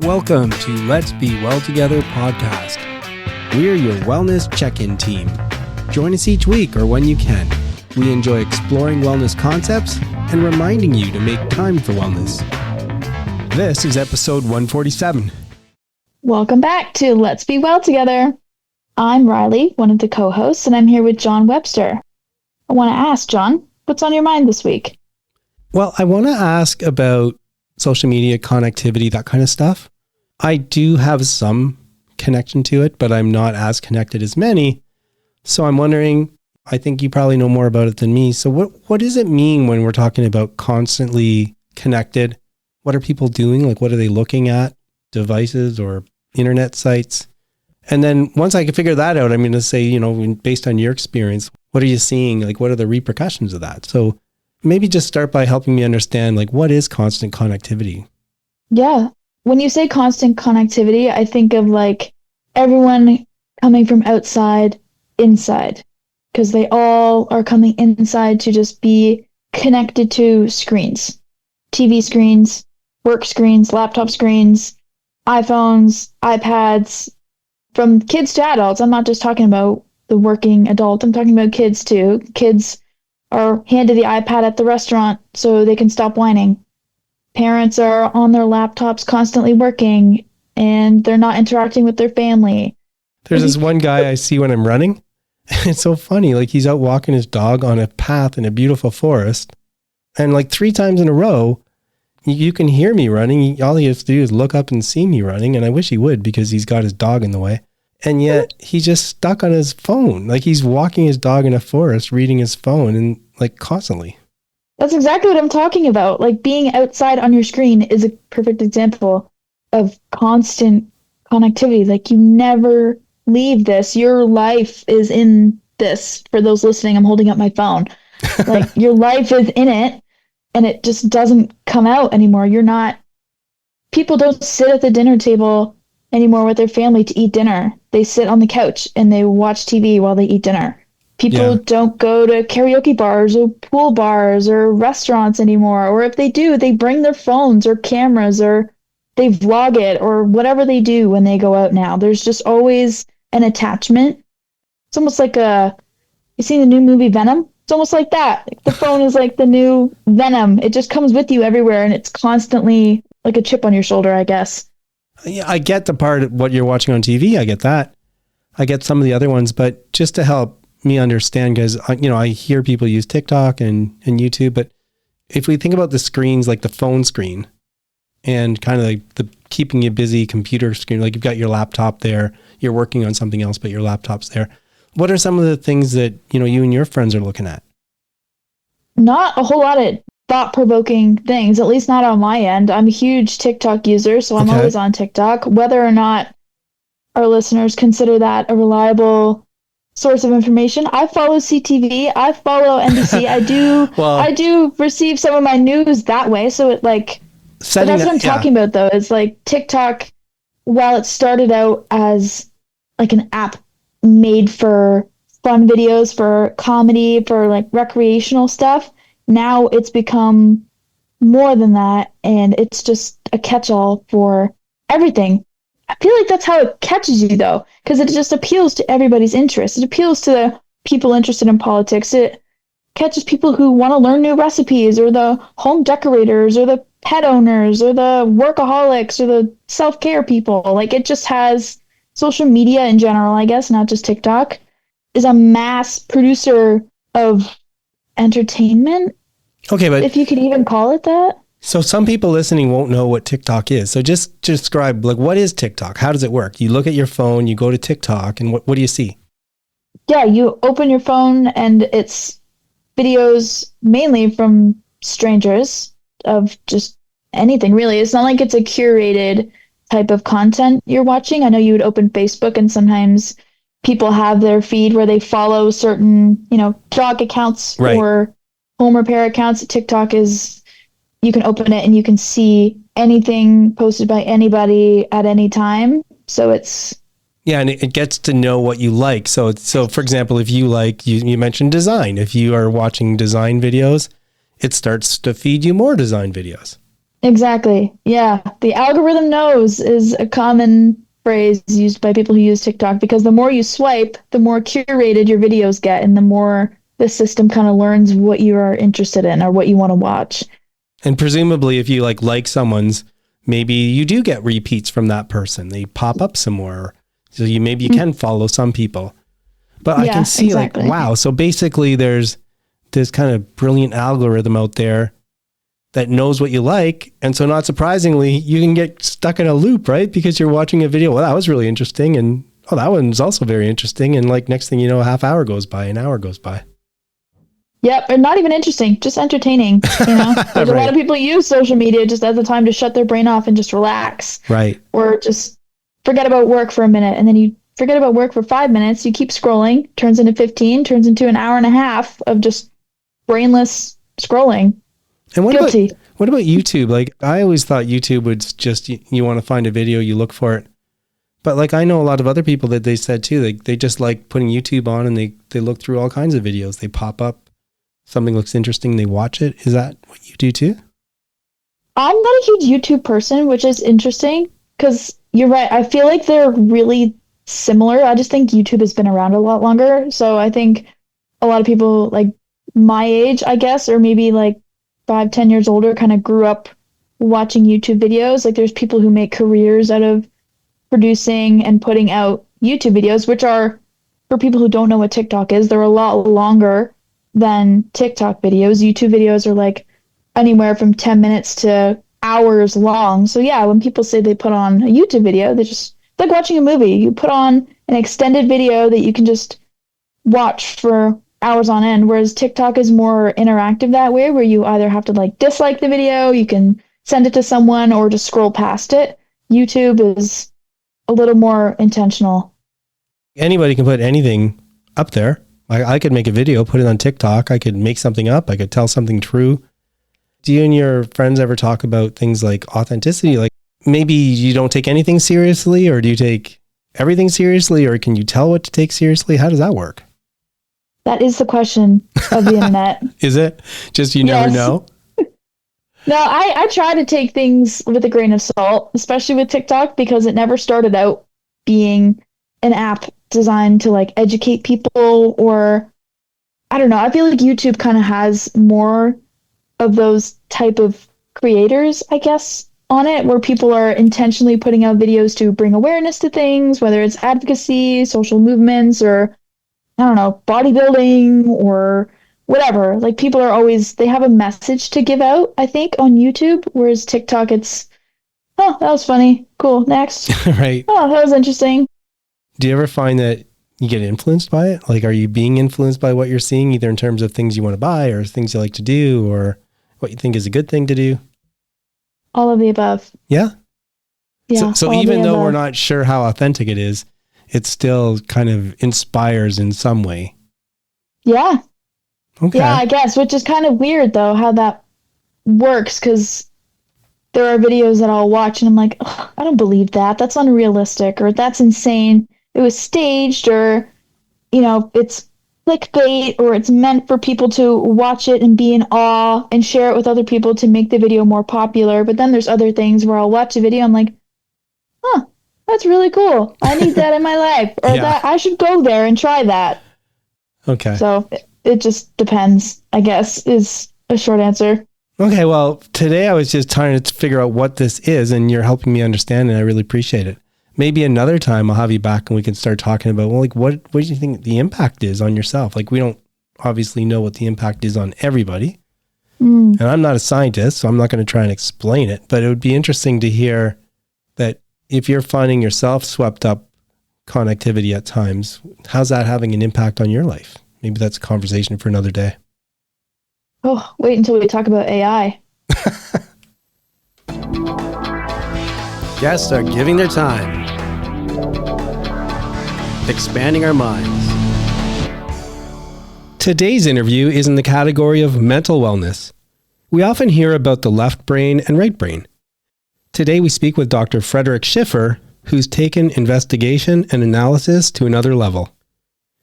Welcome to Let's Be Well Together podcast. We're your wellness check-in team. Join us each week or when you can. We enjoy exploring wellness concepts and reminding you to make time for wellness. This is episode 147. Welcome back to Let's Be Well Together. I'm Riley, one of the co-hosts, and I'm here with John Webster. I want to ask, John, what's on your mind this week? Well, I want to ask about social media, connectivity, that kind of stuff. I do have some connection to it, but I'm not as connected as many. So I'm wondering, I think you probably know more about it than me. So what does it mean when we're talking about constantly connected? What are people doing? Like, what are they looking at? Devices or internet sites? And then once I can figure that out, I'm going to say, based on your experience, what are you seeing? Like, what are the repercussions of that? So maybe just start by helping me understand, like, what is constant connectivity? Yeah. When you say constant connectivity, I think of like everyone coming from outside, inside, because they all are coming inside to just be connected to screens, TV screens, work screens, laptop screens, iPhones, iPads, from kids to adults. I'm not just talking about the working adult. I'm talking about kids too. Kids are handed the iPad at the restaurant so they can stop whining. Parents are on their laptops constantly working and they're not interacting with their family. There's this one guy I see when I'm running. It's so funny. Like, he's out walking his dog on a path in a beautiful forest. And like 3 times in a row, you can hear me running. All he has to do is look up and see me running. And I wish he would, because he's got his dog in the way. And yet he's just stuck on his phone. Like, he's walking his dog in a forest, reading his phone, and like constantly. That's exactly what I'm talking about. Like, being outside on your screen is a perfect example of constant connectivity. Like, you never leave this. Your life is in this. For those listening, I'm holding up my phone. Like, your life is in it. And it just doesn't come out anymore. People don't sit at the dinner table anymore with their family to eat dinner. They sit on the couch and they watch TV while they eat dinner. People don't go to karaoke bars or pool bars or restaurants anymore. Or if they do, they bring their phones or cameras, or they vlog it, or whatever they do when they go out now. There's just always an attachment. It's almost like you seen the new movie Venom? It's almost like that. The phone is like the new Venom. It just comes with you everywhere, and it's constantly like a chip on your shoulder, I guess. Yeah, I get the part of what you're watching on TV. I get that. I get some of the other ones, but just to help me understand, because I hear people use TikTok and YouTube, but if we think about the screens, like the phone screen, and kind of like the keeping you busy computer screen, like you've got your laptop there, you're working on something else, but your laptop's there. What are some of the things that, you and your friends are looking at? Not a whole lot of thought-provoking things, at least not on my end. I'm a huge TikTok user, so I'm always on TikTok. Whether or not our listeners consider that a reliable source of information, I follow CTV, I follow NBC. I do receive some of my news that way, so it but that's what I'm talking about, though, is like TikTok, while it started out as like an app made for fun videos, for comedy, for like recreational stuff, now it's become more than that, and it's just a catch-all for everything. I feel like that's how it catches you, though, because it just appeals to everybody's interest. It appeals to the people interested in politics. It catches people who want to learn new recipes, or the home decorators, or the pet owners, or the workaholics, or the self-care people. Like, it just has social media in general, I guess, not just TikTok, is a mass producer of entertainment. Okay, but if you could even call it that. So some people listening won't know what TikTok is. So just describe, like, what is TikTok? How does it work? You look at your phone, you go to TikTok, and what do you see? Yeah, you open your phone and it's videos mainly from strangers of just anything, really. It's not like it's a curated type of content you're watching. I know you would open Facebook and sometimes people have their feed where they follow certain, dog accounts or home repair accounts. TikTok is, you can open it and you can see anything posted by anybody at any time. So it's... Yeah, and it gets to know what you like. So for example, if you like, you mentioned design. If you are watching design videos, it starts to feed you more design videos. Exactly. Yeah. The algorithm knows is a common phrase used by people who use TikTok because the more you swipe, the more curated your videos get and the more the system kind of learns what you are interested in or what you want to watch. And presumably if you like someone's, maybe you do get repeats from that person. They pop up some more. So maybe you can follow some people. But I can see exactly. wow. So basically there's this kind of brilliant algorithm out there that knows what you like. And so not surprisingly, you can get stuck in a loop, right? Because you're watching a video. Well, that was really interesting. And oh, that one's also very interesting. And next thing you know, a half hour goes by, an hour goes by. Yep. And not even interesting, just entertaining. There's Right. a lot of people use social media just as a time to shut their brain off and just relax. Right. Or just forget about work for a minute. And then you forget about work for 5 minutes. You keep scrolling, turns into 15, turns into an hour and a half of just brainless scrolling. And Guilty. What about YouTube? I always thought YouTube would just, you want to find a video, you look for it. But I know a lot of other people that they said too, they just like putting YouTube on and they look through all kinds of videos. They pop up, something looks interesting, they watch it. Is that what you do too? I'm not a huge YouTube person, which is interesting because you're right. I feel like they're really similar. I just think YouTube has been around a lot longer. So I think a lot of people my age, I guess, or maybe 5, 10 years older kind of grew up watching YouTube videos. There's people who make careers out of producing and putting out YouTube videos, which are, for people who don't know what TikTok is, they're a lot longer than TikTok videos. YouTube videos are anywhere from 10 minutes to hours long. So yeah, when people say they put on a YouTube video, they just like watching a movie. You put on an extended video that you can just watch for hours on end, whereas TikTok is more interactive that way, where you either have to dislike the video, you can send it to someone, or just scroll past it. YouTube is a little more intentional. Anybody can put anything up there. I could make a video, put it on TikTok. I could make something up. I could tell something true. Do you and your friends ever talk about things like authenticity? Maybe you don't take anything seriously, or do you take everything seriously, or can you tell what to take seriously? How does that work? That is the question of the internet. Is it? Just you never know? No, I try to take things with a grain of salt, especially with TikTok, because it never started out being an app designed to educate people, or I don't know. I feel like YouTube kind of has more of those type of creators, I guess, on it, where people are intentionally putting out videos to bring awareness to things, whether it's advocacy, social movements, or I don't know, bodybuilding or whatever. People are always, they have a message to give out, I think, on YouTube, whereas TikTok, it's, oh, that was funny. Cool. Next. Right. Oh, that was interesting. Do you ever find that you get influenced by it? Are you being influenced by what you're seeing, either in terms of things you want to buy or things you like to do or what you think is a good thing to do? All of the above. Yeah? Yeah. So even though we're not sure how authentic it is, it still kind of inspires in some way. Yeah. Okay. Yeah, I guess, which is kind of weird, though, how that works, because there are videos that I'll watch and I'm like, I don't believe that. That's unrealistic, or that's insane. It was staged, or, it's clickbait, or it's meant for people to watch it and be in awe and share it with other people to make the video more popular. But then there's other things where I'll watch a video, I'm like, that's really cool. I need that in my life, or that I should go there and try that. Okay. So it just depends, I guess, is a short answer. Okay. Well, today I was just trying to figure out what this is, and you're helping me understand, and I really appreciate it. Maybe another time I'll have you back and we can start talking about, what do you think the impact is on yourself? We don't obviously know what the impact is on everybody. And I'm not a scientist, so I'm not going to try and explain it, but it would be interesting to hear that if you're finding yourself swept up connectivity at times, how's that having an impact on your life? Maybe that's a conversation for another day. Oh, wait until we talk about AI. Guests are giving their time, expanding our minds. Today's interview is in the category of mental wellness. We often hear about the left brain and right brain. Today we speak with Dr. Frederic Schiffer, who's taken investigation and analysis to another level.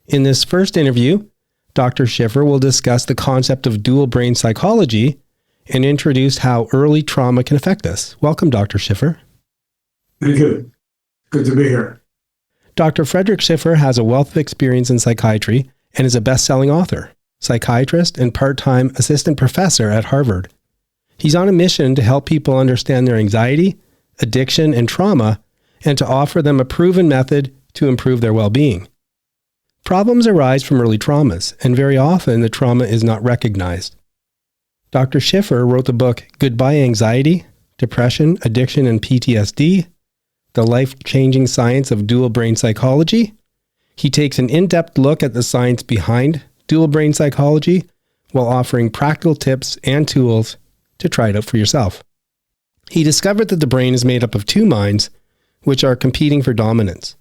In this first interview, Dr. Schiffer will discuss the concept of dual brain psychology and introduce how early trauma can affect us. Welcome, Dr. Schiffer. Thank you. Good to be here. Dr. Fredric Schiffer has a wealth of experience in psychiatry and is a best-selling author, psychiatrist, and part-time assistant professor at Harvard. He's on a mission to help people understand their anxiety, addiction, and trauma, and to offer them a proven method to improve their well-being. Problems arise from early traumas, and very often the trauma is not recognized. Dr. Schiffer wrote the book Goodbye Anxiety, Depression, Addiction, and PTSD, The Life-Changing Science of Dual Brain Psychology. He takes an in-depth look at the science behind dual brain psychology while offering practical tips and tools to try it out for yourself. He discovered that the brain is made up of two minds, which are competing for dominance.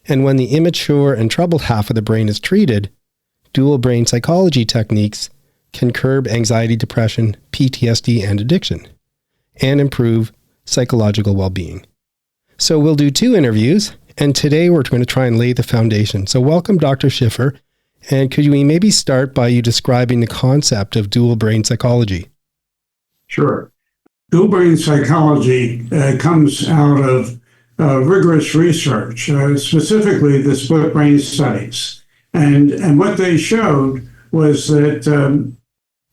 And when the immature and troubled half of the brain is treated, dual brain psychology techniques can curb anxiety, depression, PTSD, and addiction, and improve psychological well-being. So we'll do 2 interviews, and today we're going to try and lay the foundation. So welcome, Dr. Schiffer, and could we maybe start by you describing the concept of dual brain psychology? Sure. Dual brain psychology comes out of rigorous research, specifically the split brain studies. And what they showed was that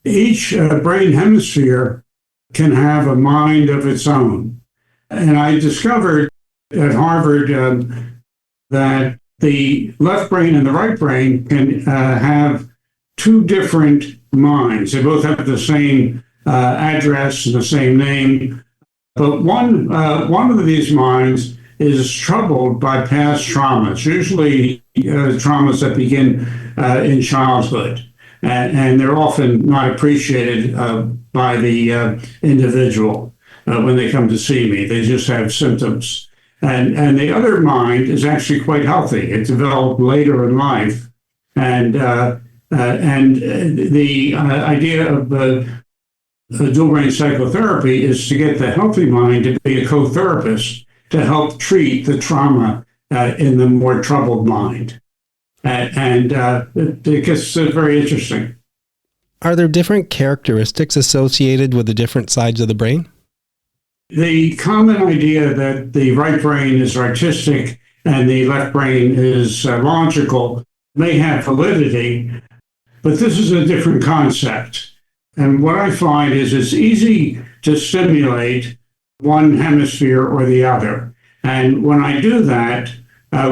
each brain hemisphere can have a mind of its own. And I discovered at Harvard that the left brain and the right brain can have 2 different minds. They both have the same address and the same name, but one of these minds is troubled by past traumas, usually traumas that begin in childhood, and they're often not appreciated by the individual when they come to see me. They just have symptoms. And the other mind is actually quite healthy. It developed later in life, and the idea of dual brain psychotherapy is to get the healthy mind to be a co-therapist to help treat the trauma in the more troubled mind. It gets very interesting. Are there different characteristics associated with the different sides of the brain? The common idea that the right brain is artistic and the left brain is logical may have validity, but this is a different concept. And what I find is it's easy to stimulate one hemisphere or the other. And when I do that,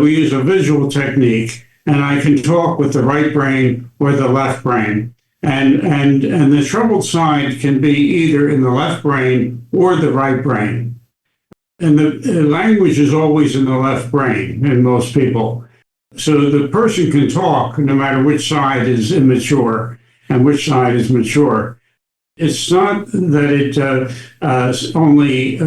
we use a visual technique, and I can talk with the right brain or the left brain. And the troubled side can be either in the left brain or the right brain. And the language is always in the left brain in most people. So the person can talk no matter which side is immature and which side is mature. It's not that it only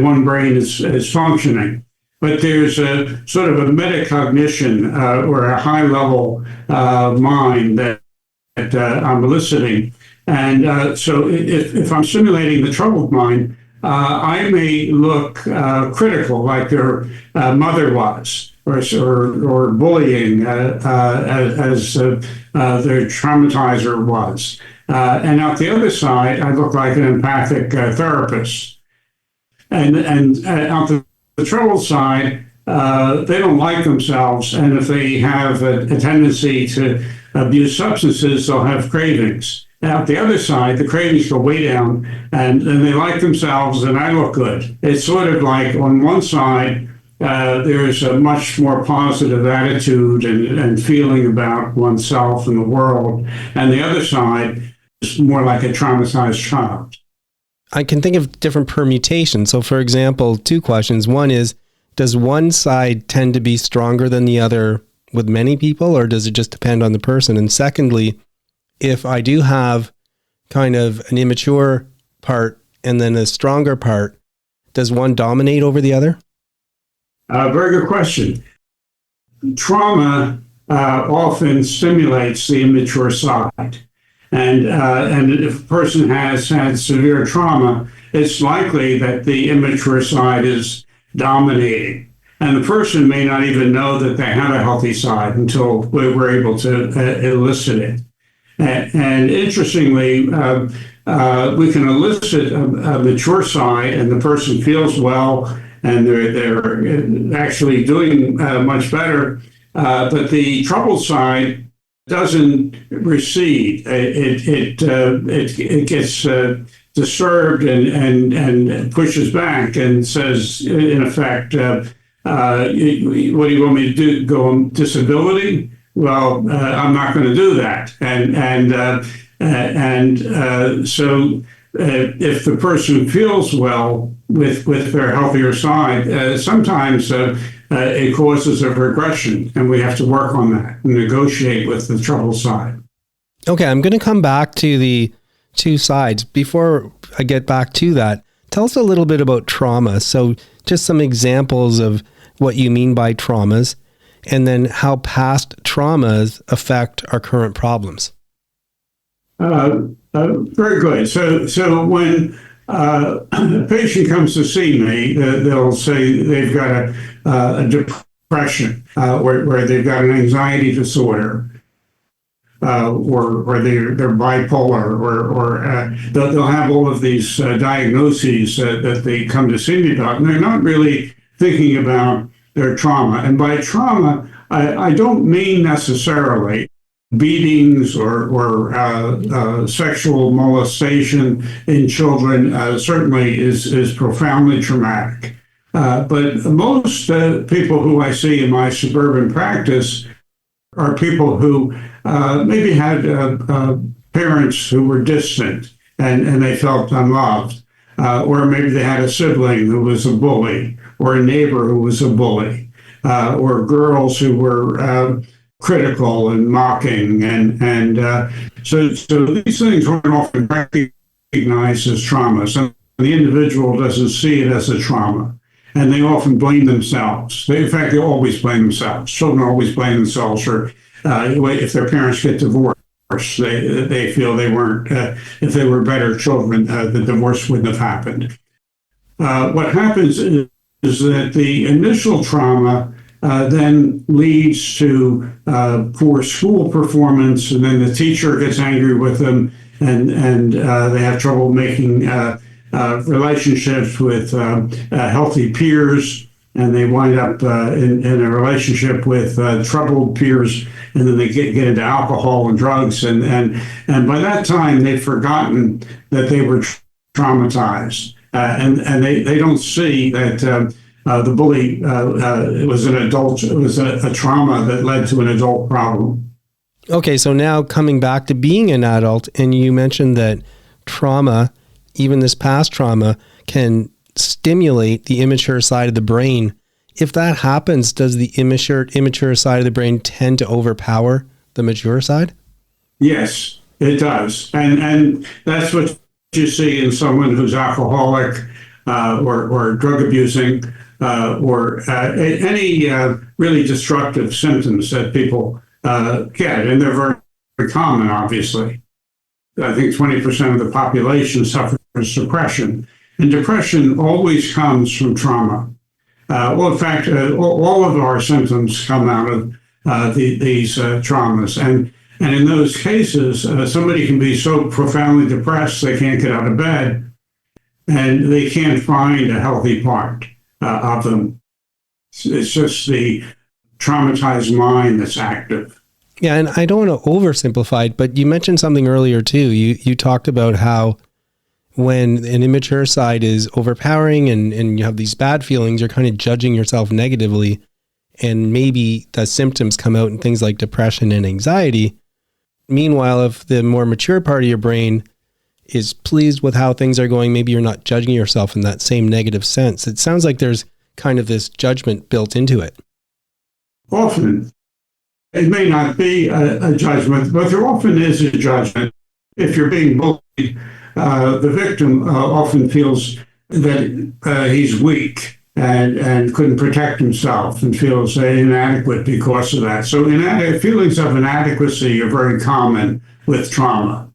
one brain is functioning, but there's a sort of a metacognition or a high-level mind that I'm eliciting. And so if I'm stimulating the troubled mind, I may look critical, like their mother was, or bullying as their traumatizer was. And out the other side, I look like an empathic therapist. And out the troubled side, they don't like themselves. And if they have a tendency to abuse substances, they'll have cravings. Out the other side, the cravings go way down, and they like themselves, and I look good. It's sort of like on one side, there's a much more positive attitude and feeling about oneself and the world, and the other side is more like a traumatized child. I can think of different permutations. So, for example, 2 questions. One is, does one side tend to be stronger than the other with many people, or does it just depend on the person? And secondly, if I do have kind of an immature part and then a stronger part, does one dominate over the other? Very good question. Trauma often stimulates the immature side. And if a person has had severe trauma, it's likely that the immature side is dominating. And the person may not even know that they have a healthy side until we're able to elicit it. And interestingly, we can elicit a mature side, and the person feels well, and they're actually doing much better. But the troubled side doesn't recede. It gets disturbed and pushes back and says, in effect, what do you want me to do? Go on disability? Well, I'm not going to do that. So if the person feels well with their healthier side, sometimes it causes a regression, and we have to work on that and negotiate with the troubled side. Okay, I'm going to come back to the two sides. Before I get back to that, tell us a little bit about trauma. So just some examples of what you mean by traumas, and then how past traumas affect our current problems. Very good. So when a patient comes to see me, they'll say they've got a depression, where they've got an anxiety disorder, or they're bipolar, or they'll have all of these diagnoses that they come to see me about, and they're not really thinking about their trauma. And by trauma, I don't mean necessarily beatings or sexual molestation in children. Certainly is profoundly traumatic. But most people who I see in my suburban practice are people who maybe had parents who were distant and they felt unloved, or maybe they had a sibling who was a bully, or a neighbor who was a bully, or girls who were critical and mocking, so these things aren't often recognized as traumas, and the individual doesn't see it as a trauma, and they often blame themselves. In fact, they always blame themselves. Children always blame themselves for if their parents get divorced. They feel they weren't. If they were better children, the divorce wouldn't have happened. What happens is that the initial trauma then leads to poor school performance, and then the teacher gets angry with them, and they have trouble making relationships with healthy peers, and they wind up in a relationship with troubled peers, and then they get into alcohol and drugs, and by that time they've forgotten that they were traumatized, and they don't see that. The bully it was an adult. It was a trauma that led to an adult problem. Okay, so now coming back to being an adult, and you mentioned that trauma, even this past trauma, can stimulate the immature side of the brain. If that happens, does the immature side of the brain tend to overpower the mature side? Yes, it does, and that's what you see in someone who's alcoholic or drug abusing. Or any really destructive symptoms that people get, and they're very, very common, obviously. I think 20% of the population suffers depression, and depression always comes from trauma. Well, in fact, all of our symptoms come out of these traumas, and in those cases, somebody can be so profoundly depressed they can't get out of bed, and they can't find a healthy part of them. It's just the traumatized mind that's active. Yeah, and I don't want to oversimplify it, but you mentioned something earlier too. You talked about how when an immature side is overpowering and you have these bad feelings, you're kind of judging yourself negatively, and maybe the symptoms come out in things like depression and anxiety. Meanwhile, if the more mature part of your brain is pleased with how things are going, maybe you're not judging yourself in that same negative sense. It sounds like there's kind of this judgment built into it. Often, it may not be a judgment, but there often is a judgment. If you're being bullied, the victim often feels that he's weak and couldn't protect himself and feels inadequate because of that. So feelings of inadequacy are very common with trauma.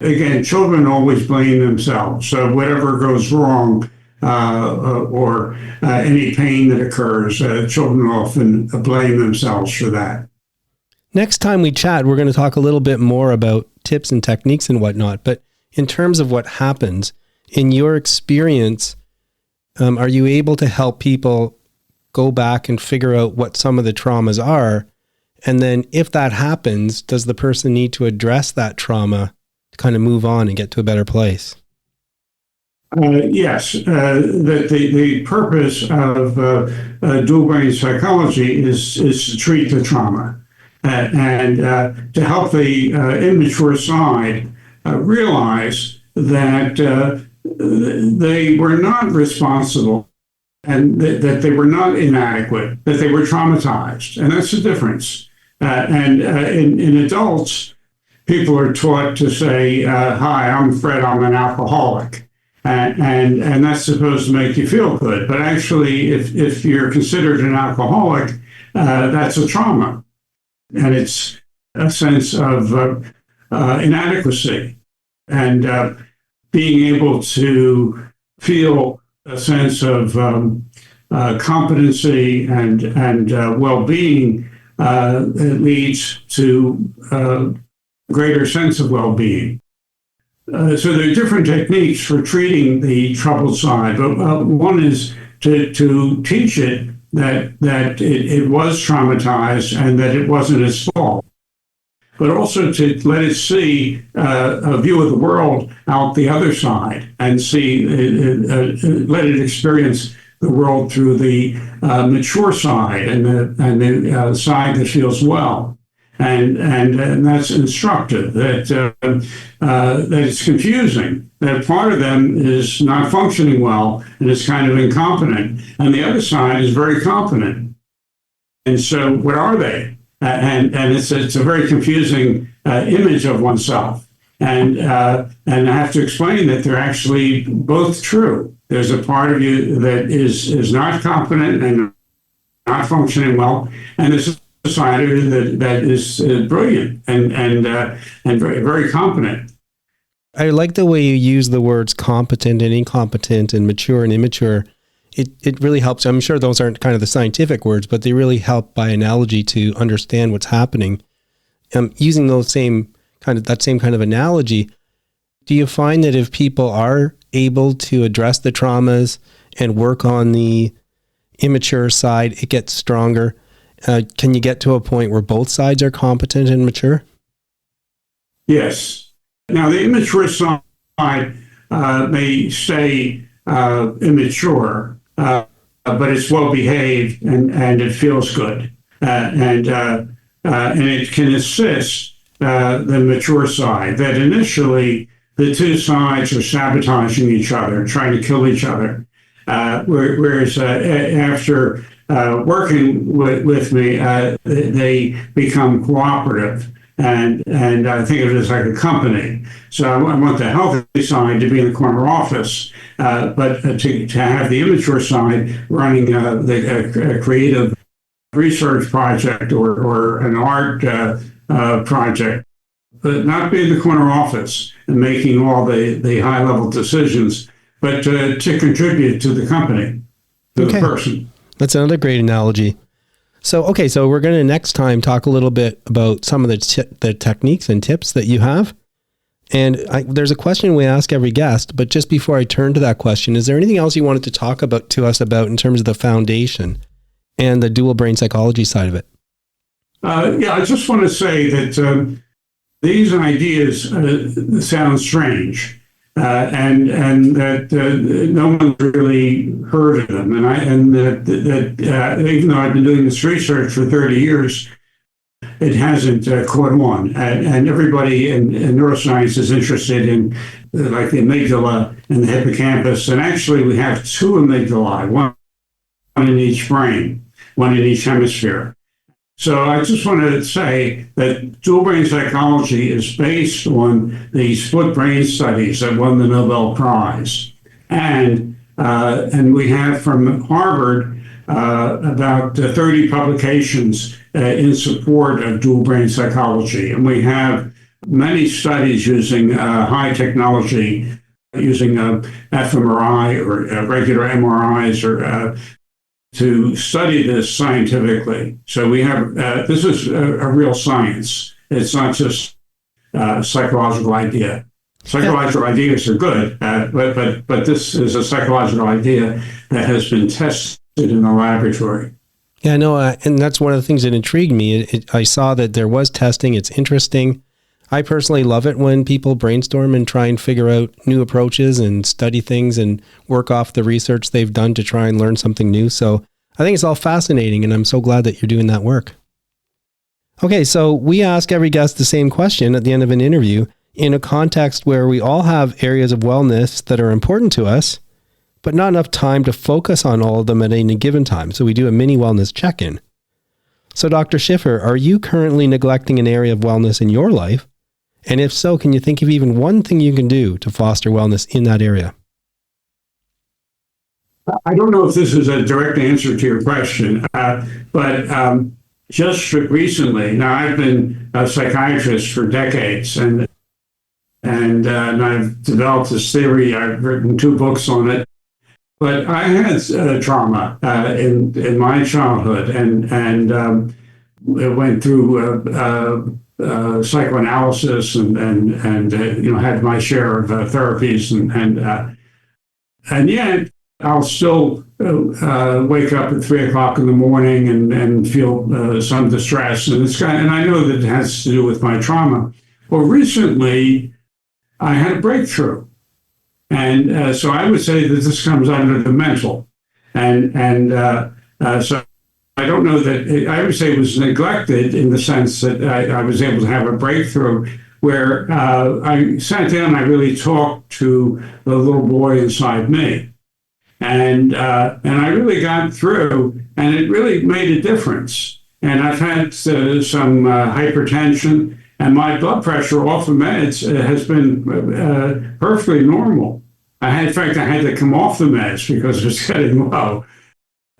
Again, children always blame themselves. So whatever goes wrong or any pain that occurs, children often blame themselves for that. Next time we chat, we're going to talk a little bit more about tips and techniques and whatnot. But in terms of what happens, in your experience, are you able to help people go back and figure out what some of the traumas are? And then if that happens, does the person need to address that trauma to kind of move on and get to a better place? Yes, that the purpose of dual brain psychology is to treat the trauma and to help the immature side realize that they were not responsible and that they were not inadequate, that they were traumatized. And that's the difference. In adults, people are taught to say, hi, I'm Fred, I'm an alcoholic. And that's supposed to make you feel good. But actually, if you're considered an alcoholic, that's a trauma. And it's a sense of inadequacy. And being able to feel a sense of competency and well-being leads to a greater sense of well-being. So there are different techniques for treating the troubled side, but one is to teach it that it was traumatized and that it wasn't its fault, but also to let it see a view of the world out the other side and see, let it experience the world through the mature side and the side that feels well. And that's instructive, that it's confusing, that part of them is not functioning well and is kind of incompetent, and the other side is very competent. And so what are they? And it's a very confusing image of oneself. And I have to explain that they're actually both true. There's a part of you that is not competent and not functioning well, and there's a side of you that is brilliant and very, very competent. I like the way you use the words competent and incompetent and mature and immature. It really helps. I'm sure those aren't kind of the scientific words, but they really help by analogy to understand what's happening. Using that same kind of analogy, do you find that if people are able to address the traumas and work on the immature side, it gets stronger? Can you get to a point where both sides are competent and mature? Yes. Now, the immature side may stay immature, but it's well behaved and it feels good, and it can assist the mature side. That initially the two sides are sabotaging each other, trying to kill each other, whereas after working with me, they become cooperative. And I think of it as like a company. So I want the healthy side to be in the corner office, but to have the immature side running a creative research project or an art project, but not be in the corner office and making all the high-level decisions, but to contribute to the company, to the person. That's another great analogy. So we're going to next time talk a little bit about some of the techniques and tips that you have. And there's a question we ask every guest, but just before I turn to that question, is there anything else you wanted to talk to us about in terms of the foundation and the dual brain psychology side of it? I just want to say that these ideas sound strange. And that no one's really heard of them, and that even though I've been doing this research for 30 years, it hasn't caught on. And everybody in neuroscience is interested in like the amygdala and the hippocampus, and actually we have two amygdalae, one in each brain, one in each hemisphere. So I just want to say that dual brain psychology is based on the split brain studies that won the Nobel Prize. And we have from Harvard about 30 publications in support of dual brain psychology. And we have many studies using high technology, using fMRI or regular MRIs or to study this scientifically. So we have, this is a real science. It's not just a psychological idea. Psychological ideas are good, but this is a psychological idea that has been tested in the laboratory. Yeah, no, and that's one of the things that intrigued me. I saw that there was testing. It's interesting. I personally love it when people brainstorm and try and figure out new approaches and study things and work off the research they've done to try and learn something new. So I think it's all fascinating, and I'm so glad that you're doing that work. Okay, so we ask every guest the same question at the end of an interview in a context where we all have areas of wellness that are important to us, but not enough time to focus on all of them at any given time. So we do a mini wellness check-in. So Dr. Schiffer, are you currently neglecting an area of wellness in your life? And if so, can you think of even one thing you can do to foster wellness in that area? I don't know if this is a direct answer to your question, but just recently, now I've been a psychiatrist for decades, and I've developed this theory. I've written 2 books on it. But I had trauma in my childhood, and went through psychoanalysis and had my share of therapies, and yet I'll still wake up at 3:00 in the morning and feel some distress, and I know that it has to do with my trauma. Well, recently I had a breakthrough. And so I would say that this comes under the mental. And so I don't know that, I would say it was neglected in the sense that I was able to have a breakthrough where I sat down and I really talked to the little boy inside me. And I really got through, and it really made a difference. And I've had some hypertension, and my blood pressure off of meds has been perfectly normal. In fact, I had to come off the meds because it was getting low.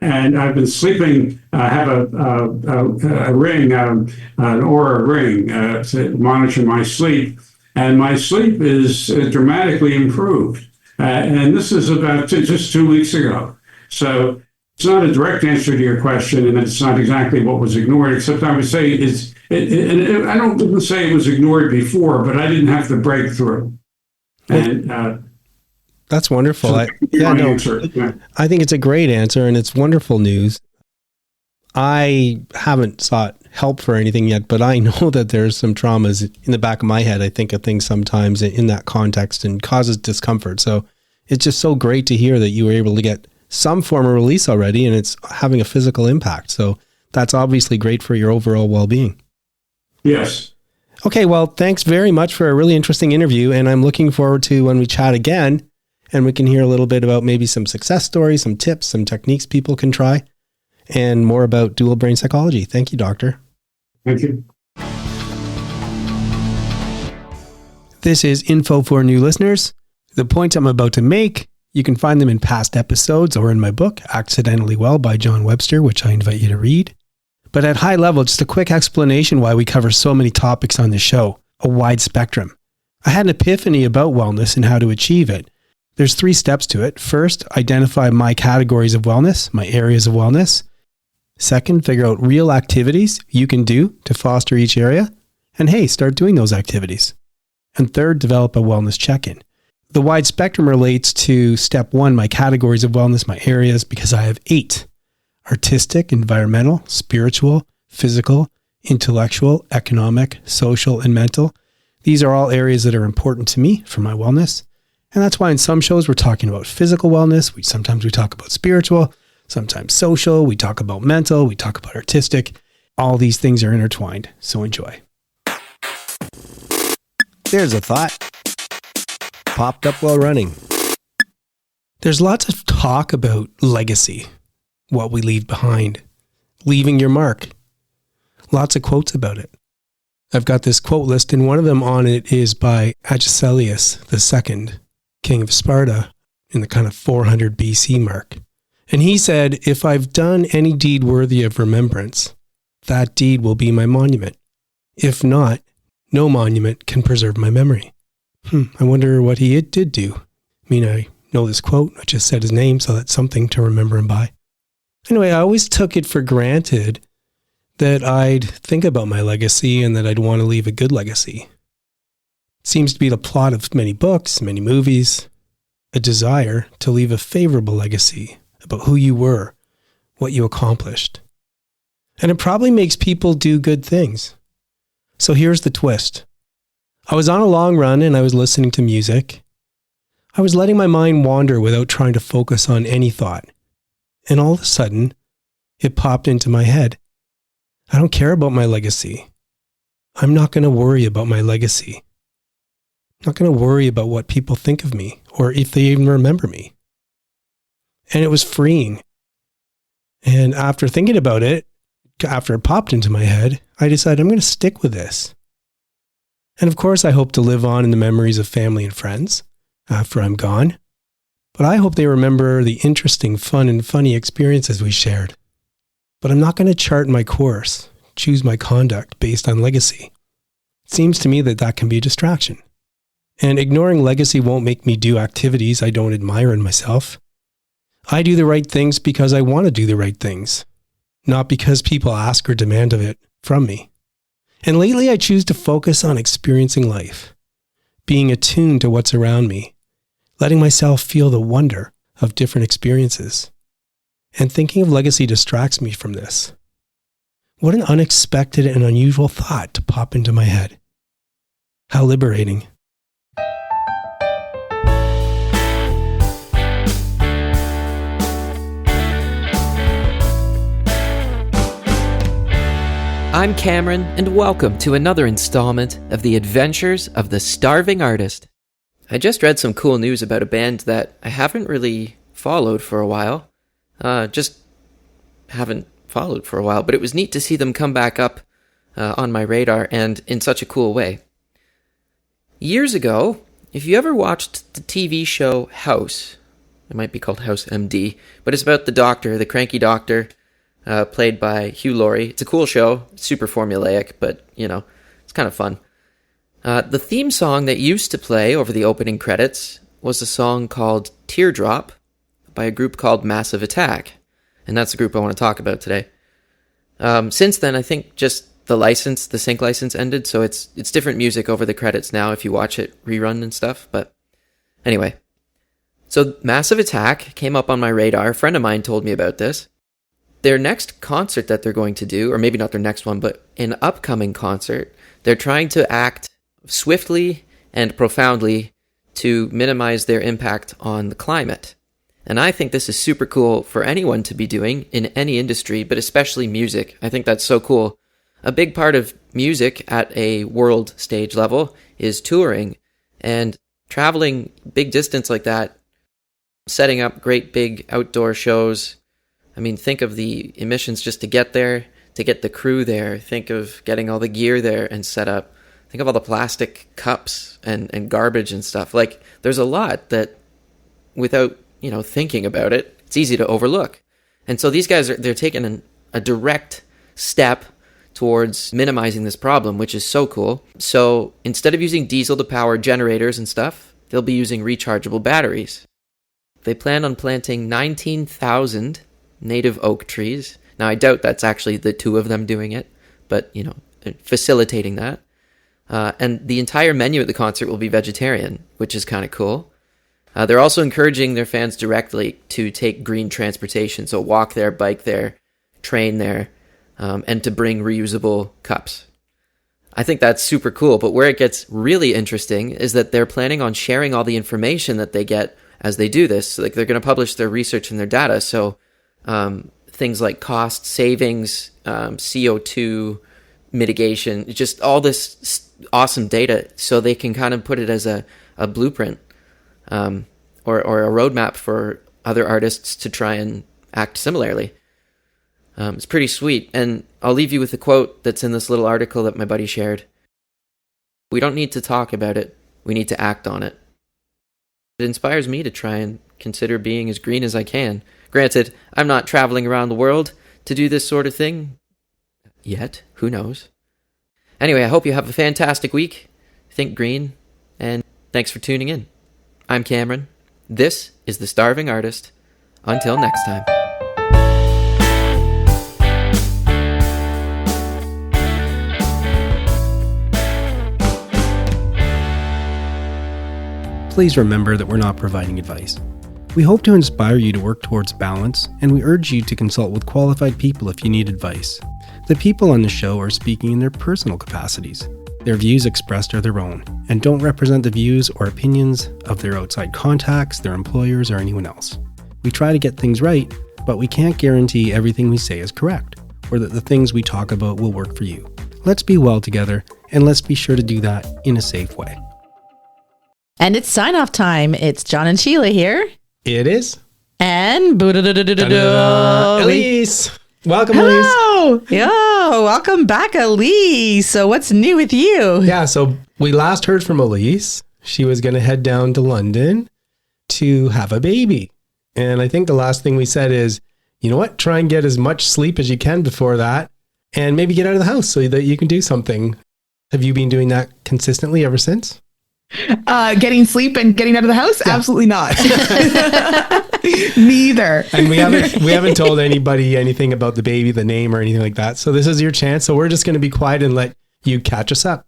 And I've been sleeping, I have a ring, an Oura ring to monitor my sleep. And my sleep is dramatically improved. And this is about just 2 weeks ago. So it's not a direct answer to your question, and it's not exactly what was ignored, except I would say I don't say it was ignored before, but I didn't have the breakthrough. And that's wonderful. So I think it's a great answer, and it's wonderful news. I haven't sought help for anything yet, but I know that there's some traumas in the back of my head. I think of things sometimes in that context and causes discomfort. So it's just so great to hear that you were able to get some form of release already, and it's having a physical impact. So that's obviously great for your overall well-being. Yes. Okay, well, thanks very much for a really interesting interview, and I'm looking forward to when we chat again and we can hear a little bit about maybe some success stories, some tips, some techniques people can try, and more about dual brain psychology. Thank you, Doctor. Thank you. This is info for new listeners. The points I'm about to make, you can find them in past episodes or in my book, Accidentally Well by John Webster, which I invite you to read. But at high level, just a quick explanation why we cover so many topics on this show, a wide spectrum. I had an epiphany about wellness and how to achieve it. There's 3 steps to it. First, identify my categories of wellness, my areas of wellness. Second, figure out real activities you can do to foster each area. And hey, start doing those activities. And third, develop a wellness check-in. The wide spectrum relates to step 1, my categories of wellness, my areas, because I have 8. Artistic, environmental, spiritual, physical, intellectual, economic, social, and mental. These are all areas that are important to me for my wellness. And that's why in some shows we're talking about physical wellness. Sometimes we talk about spiritual, sometimes social, we talk about mental, we talk about artistic. All these things are intertwined. So enjoy. There's a thought. Popped up while running. There's lots of talk about legacy, what we leave behind, leaving your mark. Lots of quotes about it. I've got this quote list, and one of them on it is by Agesilaus II, king of Sparta, in the kind of 400 BC mark. And he said, if I've done any deed worthy of remembrance, that deed will be my monument. If not, no monument can preserve my memory. I wonder what he did do. I mean, I know this quote. I just said his name, so that's something to remember him by. Anyway, I always took it for granted that I'd think about my legacy and that I'd want to leave a good legacy. Seems to be the plot of many books, many movies, a desire to leave a favorable legacy about who you were, what you accomplished. And it probably makes people do good things. So here's the twist. I was on a long run and I was listening to music. I was letting my mind wander without trying to focus on any thought. And all of a sudden, it popped into my head. I don't care about my legacy. I'm not going to worry about my legacy. I'm not going to worry about what people think of me or if they even remember me. And it was freeing. And after thinking about it, after it popped into my head, I decided I'm going to stick with this. And of course, I hope to live on in the memories of family and friends after I'm gone. But I hope they remember the interesting, fun, and funny experiences we shared. But I'm not going to chart my course, choose my conduct based on legacy. It seems to me that that can be a distraction. And ignoring legacy won't make me do activities I don't admire in myself. I do the right things because I want to do the right things, not because people ask or demand of it from me. And lately I choose to focus on experiencing life, being attuned to what's around me, letting myself feel the wonder of different experiences. And thinking of legacy distracts me from this. What an unexpected and unusual thought to pop into my head. How liberating. I'm Cameron, and welcome to another installment of the Adventures of the Starving Artist. I just read some cool news about a band that I haven't really followed for a while. But it was neat to see them come back up on my radar, and in such a cool way. Years ago, if you ever watched the TV show House, it might be called House MD, but it's about the doctor, the cranky doctor, played by Hugh Laurie. It's a cool show, super formulaic, but, it's kind of fun. The theme song that used to play over the opening credits was a song called Teardrop by a group called Massive Attack, and that's the group I want to talk about today. Since then, I think just the sync license ended, so it's different music over the credits now if you watch it rerun and stuff, but anyway. So Massive Attack came up on my radar. A friend of mine told me about this. Their next concert that they're going to do, or maybe not their next one, but an upcoming concert, they're trying to act swiftly and profoundly to minimize their impact on the climate. And I think this is super cool for anyone to be doing in any industry, but especially music. I think that's so cool. A big part of music at a world stage level is touring, and traveling big distance like that, setting up great big outdoor shows. I mean, think of the emissions just to get there, to get the crew there. Think of getting all the gear there and set up. Think of all the plastic cups and garbage and stuff. Like, there's a lot that, without, thinking about it, it's easy to overlook. And so these guys, they're taking a direct step towards minimizing this problem, which is so cool. So instead of using diesel to power generators and stuff, they'll be using rechargeable batteries. They plan on planting 19,000 native oak trees. Now, I doubt that's actually the two of them doing it, but, facilitating that. And the entire menu at the concert will be vegetarian, which is kind of cool. They're also encouraging their fans directly to take green transportation, so walk there, bike there, train there, and to bring reusable cups. I think that's super cool, but where it gets really interesting is that they're planning on sharing all the information that they get as they do this. Like, they're going to publish their research and their data, so things like cost savings, CO2 mitigation, just all this awesome data, so they can kind of put it as a blueprint or a roadmap for other artists to try and act similarly. It's pretty sweet, and I'll leave you with a quote that's in this little article that my buddy shared. We don't need to talk about it, we need to act on it. It inspires me to try and consider being as green as I can. Granted, I'm not traveling around the world to do this sort of thing yet. Who knows? Anyway, I hope you have a fantastic week. Think green, and thanks for tuning in. I'm Cameron. This is The Starving Artist. Until next time. please remember that we're not providing advice. We hope to inspire you to work towards balance, and we urge you to consult with qualified people if you need advice. The people on the show are speaking in their personal capacities. Their views expressed are their own, and don't represent the views or opinions of their outside contacts, their employers, or anyone else. We try to get things right, but we can't guarantee everything we say is correct, or that the things we talk about will work for you. Let's be well together, and let's be sure to do that in a safe way. And it's sign-off time. It's John and Sheila here. It is. And Elise. Welcome, Elise. Hello. Yo, welcome back, Elise. So what's new with you? Yeah, so we last heard from Elise. She was going to head down to London to have a baby. And I think the last thing we said is, you know what? Try and get as much sleep as you can before that and maybe get out of the house so that you can do something. Have you been doing that consistently ever since? Getting sleep and getting out of the house? Yeah. Absolutely not. Neither. And we haven't told anybody anything about the baby, the name, or anything like that. So this is your chance. So we're just going to be quiet and let you catch us up.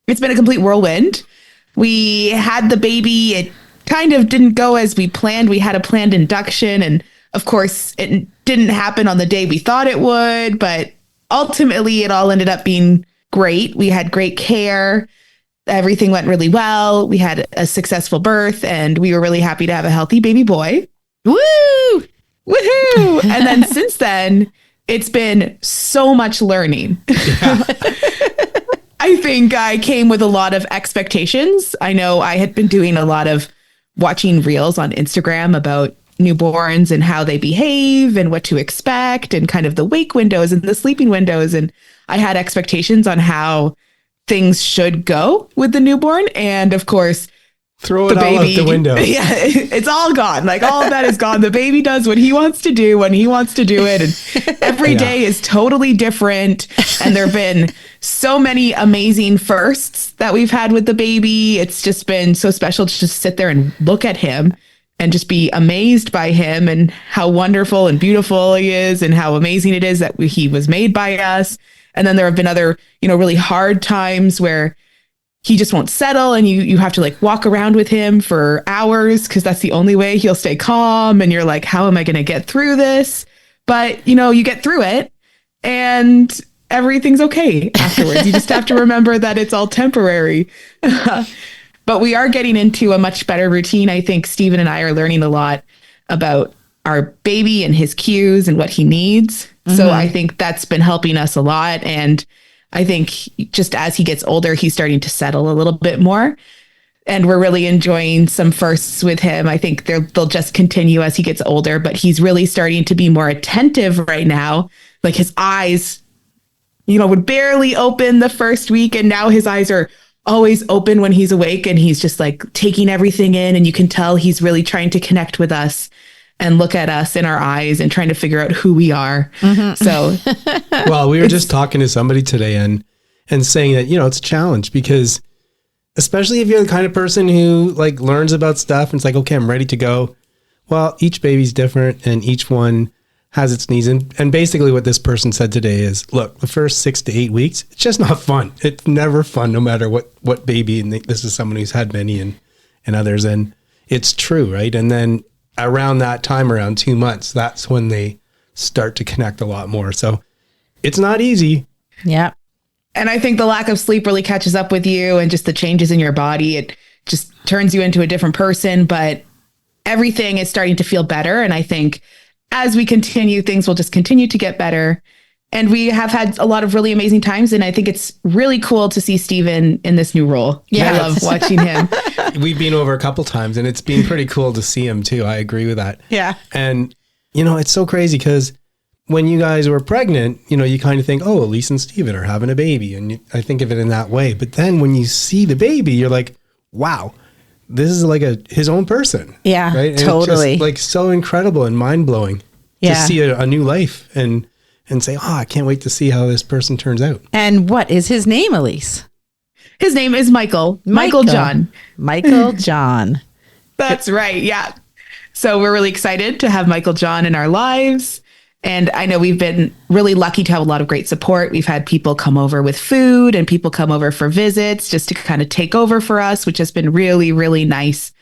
It's been a complete whirlwind. We had the baby. It kind of didn't go as we planned. We had a planned induction, and of course it didn't happen on the day we thought it would, but ultimately it all ended up being great. We had great care. Everything went really well. We had a successful birth, and we were really happy to have a healthy baby boy. Woo! Woohoo! And then since then, it's been so much learning. Yeah. I think I came with a lot of expectations. I know I had been doing a lot of watching reels on Instagram about newborns and how they behave and what to expect and kind of the wake windows and the sleeping windows. And I had expectations on how things should go with the newborn. And of course, throw it all out the window. Yeah, it's all gone. Like all of that is gone. The baby does what he wants to do when he wants to do it. And every day is totally different. And there have been so many amazing firsts that we've had with the baby. It's just been so special to just sit there and look at him and just be amazed by him and how wonderful and beautiful he is and how amazing it is that he was made by us. And then there have been other, really hard times where he just won't settle and you have to like walk around with him for hours because that's the only way he'll stay calm. And you're like, how am I going to get through this? But, you get through it and everything's okay afterwards. You just have to remember that it's all temporary. But we are getting into a much better routine. I think Stephen and I are learning a lot about our baby and his cues and what he needs. Mm-hmm. So I think that's been helping us a lot. And I think just as he gets older, he's starting to settle a little bit more. And we're really enjoying some firsts with him. I think they'll just continue as he gets older, but he's really starting to be more attentive right now. Like his eyes, would barely open the first week. And now his eyes are always open when he's awake. And he's just like taking everything in. And you can tell he's really trying to connect with us and look at us in our eyes and trying to figure out who we are. Mm-hmm. So, well, we were just talking to somebody today and saying that, it's a challenge because especially if you're the kind of person who like learns about stuff and it's like, okay, I'm ready to go. Well, each baby's different and each one has its needs. And basically what this person said today is, look, the first 6 to 8 weeks, it's just not fun. It's never fun, no matter what baby. And this is someone who's had many and others. And it's true, right? And then around that time, around 2 months, that's when they start to connect a lot more. So it's not easy. Yeah. And I think the lack of sleep really catches up with you and just the changes in your body. It just turns you into a different person, but everything is starting to feel better. And I think as we continue, things will just continue to get better. And we have had a lot of really amazing times. And I think it's really cool to see Stephen in this new role. Yeah, I love watching him. We've been over a couple times and it's been pretty cool to see him too. I agree with that. Yeah. And, it's so crazy because when you guys were pregnant, you kind of think, oh, Elise and Stephen are having a baby. And I think of it in that way. But then when you see the baby, you're like, wow, this is like his own person. Yeah, right? And totally. It's just like so incredible and mind blowing to see a new life and say, oh, I can't wait to see how this person turns out. And what is his name, Elise? His name is Michael John. Michael John. That's right. Yeah. So we're really excited to have Michael John in our lives. And I know we've been really lucky to have a lot of great support. We've had people come over with food and people come over for visits just to kind of take over for us, which has been really, really nice.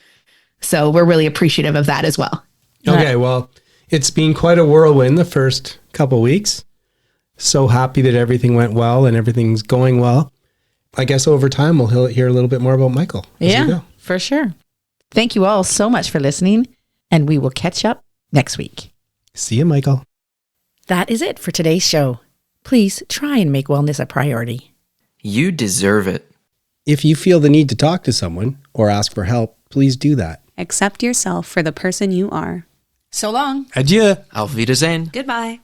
So we're really appreciative of that as well. Okay, well, it's been quite a whirlwind the first couple weeks. So happy that everything went well and everything's going well. I guess over time we'll hear a little bit more about Michael as we go. For sure. Thank you all so much for listening, and we will catch up next week. See you, Michael. That is it for today's show. Please try and make wellness a priority. You deserve it. If you feel the need to talk to someone or ask for help, please do that. Accept yourself for the person you are. So long. Adieu. Auf Wiedersehen. Goodbye.